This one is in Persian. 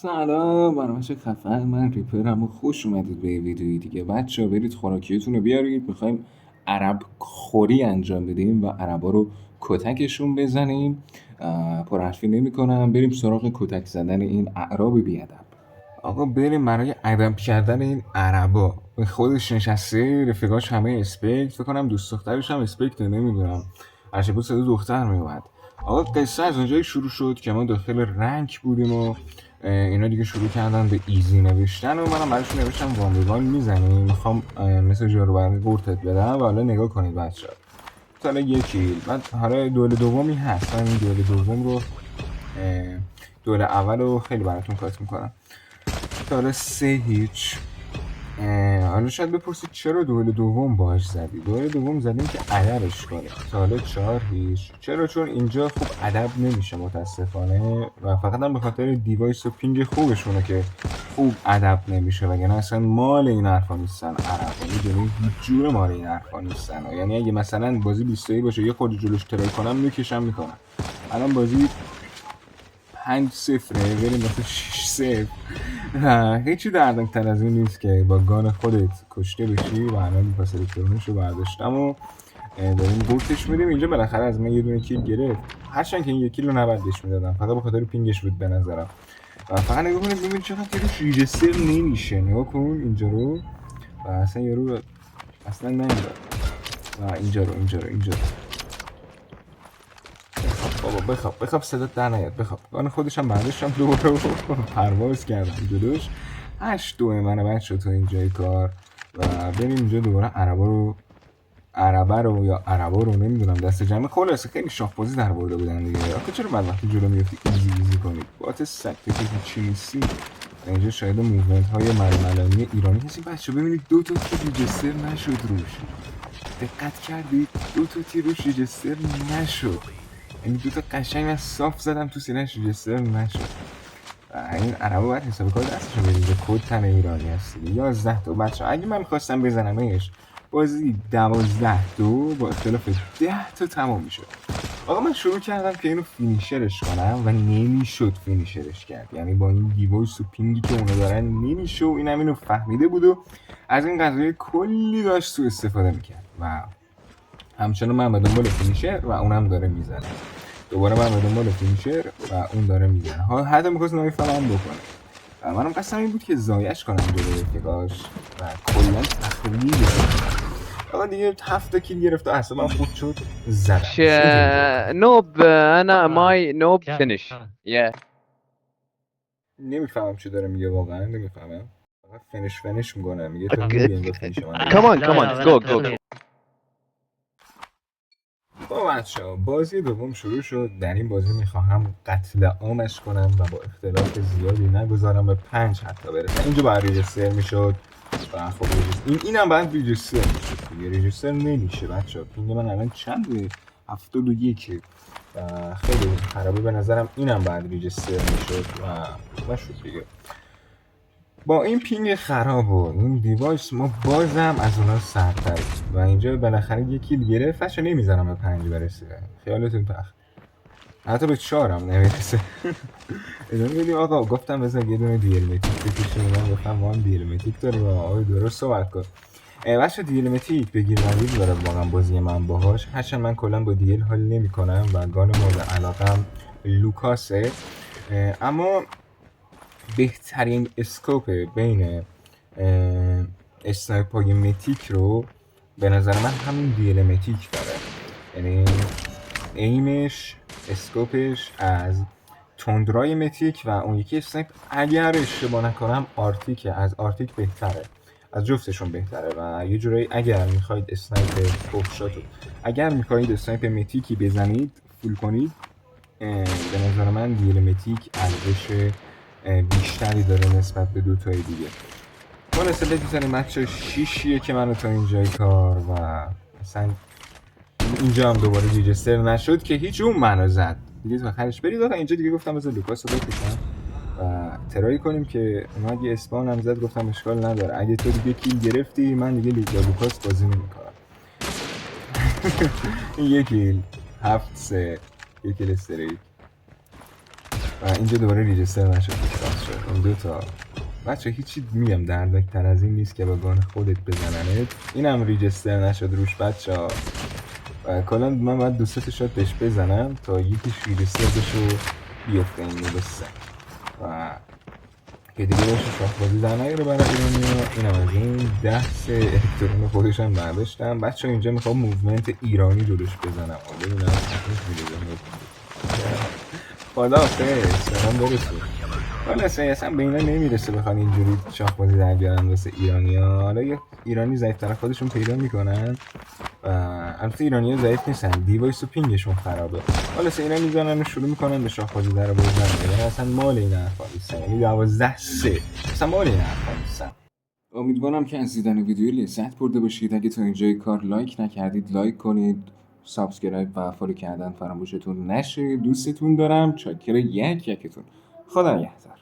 سلام برنامه خفن، من ریپرم و خوش اومدید به یه ویدیویی دیگه. بچه ها برید خوراکیتون رو بیارید، میخوایم عرب خوری انجام بدیم و عربا رو کتکشون بزنیم. پرحرفی نمی کنم، بریم سراغ کتک زدن این اعراب بیادب. آقا بریم برای ادب کردن این عربا. خودش نشسته، رفیقاش همه اسپکت، فکر کنم دوست دخترش هم اسپکت، نمیدونم هرچی بود صدا دختر میومد. آقا قصه از اونجایی شروع شد که ما داخل رنگ بودیم و اینا دیگه شروع کردن به ایزی نوشتن و منم براشون نوشتم وان میزنیم، میخوام مثل جارو برقی قورتت بدم و حالا نگاه کنید بچه ها. حالا یکی بعد حالا دول دومی هست، من این دول دوم رو دول اول رو خیلی براتون کات میکنم. تا حالا 3-0. حالا شاید بپرسید چرا دول دوم باش زدی؟ دول دوم زدیم که ادبش کنیم. تا حالا 4-0. چرا؟ چون اینجا خوب ادب نمیشه متاسفانه و فقط هم به خاطر دیوایس و پینگ خوبشونه که خوب ادب نمیشه، وگرنه اصلا مال این حرفا نیستن عربا. میدونی هیچ جور مال این حرفا نیستن. یعنی اگه مثلا بازی 20 باشه یه خورده جلوش ترای کنم میکشم میکنم. الان بازی 5-0 بریم مثلا 6-0. هیچی دردناکتر از این نیست که با گان خودت کشته بشی و الان پاس الکترونیش رو برداشتم و داریم بورتش میدیم. اینجا بالاخره از من یه دونه کیل گرفت، هرچند که این یک کیل رو نباید بهش میدادم، فقط به خاطر پینگش بود به نظرم. فقط نگاه کنید ببینید چقدر که ریجستر نمیشه. نگاه کن اینجا رو و اصلا یارو اصلا نمیداد و اینجا رو بابا بخواب صدات در نیاد. بخواب گان خودشم برداشتم دوباره پرواز کردم جلوش. 8-2 منه بچه تو اینجای کار و بریم اینجا دوباره عربه رو یا عربا رو نمیدونم دست جمعه. خلاصه خیلی شاخ بازی در برده بودن دیگه. آخه چرا بعد وقتی جلو میفتی ایزی کنید؟ بات سگ تو که هیچی نیستی. اینجا شاید موومنت های ململانی ایرانی هستیم. بچه ببینید 2 تا که ریجستر نشد روش. دقت کردید 2 تا تی روش ریجستر نشد. یعنی 2 تا قشنگ از صاف زدم تو سینه‌اش ریجستر نشد. این عربا باید حساب کار دستشون بریزه. کد تن ایرانی هست دیگه. 11 تا بچه اگه من میخواستم بزنمش بازی 12-2 با اختلاف 10 تا تمام میشد. آقا من شروع کردم که اینو فینیشرش کنم و نمیشد فینیشرش کرد. یعنی با این دیوایس و پینگی که اونا دارن نمیشه و اینم اینو فهمیده بود و از این قضیه کلی داشت تو استفاده میکرد و همچنان من به دنبال فینیشر و اونم داره میزنه. دوباره من به دنبال فینیشر و اون داره میزنه. حتی میخواست نوعی فلان بکنه و منم قصدم این بود که زایش کنم جلوی رفیقاش و کلا تخریب آقا دیگه 7 کیل گرفت و اصلا من خود شد زدم. نوب انا ماي نوب فينيش نمیفهمم چی داره میگه، واقعا نمیفهمم. فقط فینیش میکنه، میگه تو نوبی انگار فینیش من. كمان جو با بچه‌ها بازی دوم شروع شد. در این بازی میخواهم قتل عامش کنم و با اختلاف زیادی نگذارم به 5 حتی برسه. اینجا باید ریجستر میشد و خب اینم باید ریجستر میشد دیگه. ریجستر نمیشه بچه‌ها. پینگ من الان چنده؟ 71 و خیلی خرابه به نظرم. اینم باید ریجستر میشد و نشد دیگه. با این پینگ خراب و این دیوایس ما بازم از اونا سرتریم و اینجا بالاخره یه کیل گرفت. فشو نمیذارم به 5 برسه، خیالتون پخت، حتی به 4 هم نمیرسه. ادامه میدیم. آقا گفتم بذار یه دونه دیلمتیک بکشیم. من گفتم ما هم دیلمتیک داریم. آقا درست صحبت کن. بچه دیلمتیک بگیر نگیر داره واقعا بازی من باهاش. هرچند من کلا با دیل حال نمی کنم و گان مورد علاقم لوکاسه، اما بهترین اسکوپ بین اسنایپ های متیک رو به نظر من همین دیل متیک داره. یعنی ایمش، اسکوپش از تندرای متیک و اون یکی اسنایپ اگر اشتباه نکنم آرتیکه، از آرتیک بهتره، از جفتشون بهتره. و یه جورایی اگر میخواید اسنایپ فوقشاتو، اگر میخواید اسنایپ متیکی بزنید فول کنید، به نظر من دیل متیک ارزش بیشتری داره نسبت به دو تای دیگه. خلاصه بگذاریم بچه 6 که منو تا اینجای کار و مثلا اینجا هم دوباره ریجستر نشد که هیچ اون منو زد دیگه. تو خرش برید آقا. اینجا دیگه گفتم بذار لوکاس رو بکشم و ترایی کنیم که اونا اگه اسپان هم زد گفتم اشکال نداره. اگه تو دیگه کیل گرفتی من دیگه لوکاس بازی نمی‌کنم. یک کیل 7-3 یک کیل استریک و اینجا دوباره ریجستر نشد. این دوتا بچه هیچی میگم دردناکتر از این نیست که با گان خودت بزننت. اینم ریجستر نشد روش بچه ها و کلا من باید دو سه تا شات بهش بزنم تا یکیش ریجستر بشه و بیفته این بسه و که دیگه باشه شاهبازی در نیاره برای ایرانیا. اینم از این 10 الکترون خودشم برداشتم. بچه ها اینجا میخوام موومنت ایرانی جلوش بزنم ببینم خدا حافظ سلام برسون. حالا اصلا به اینا نمیرسه بخوان اینجوری شاخبازی در بیارن واسه ایرانیا. حالا یه ایرانی ضعیف‌تر خودشون پیدا میکنن و البته ایرانی‌ها ضعیف نیستن، دیوایس و پینگشون خرابه. حالا اینا میزنن و شروع میکنن به شاخبازی در بردن. یعنی اصلا مال این حرفا نیستن، یعنی 12-3 اصلا مال این حرفا نیستن. امیدوارم که از دیدن ویدیو لذت برده باشید. اگه تا اینجای کار لایک نکردید لایک کنید، سابسکرایب و فالو کردن فراموشتون نشه. دوستتون دارم. چاکر یکتون. خدا نگهدار.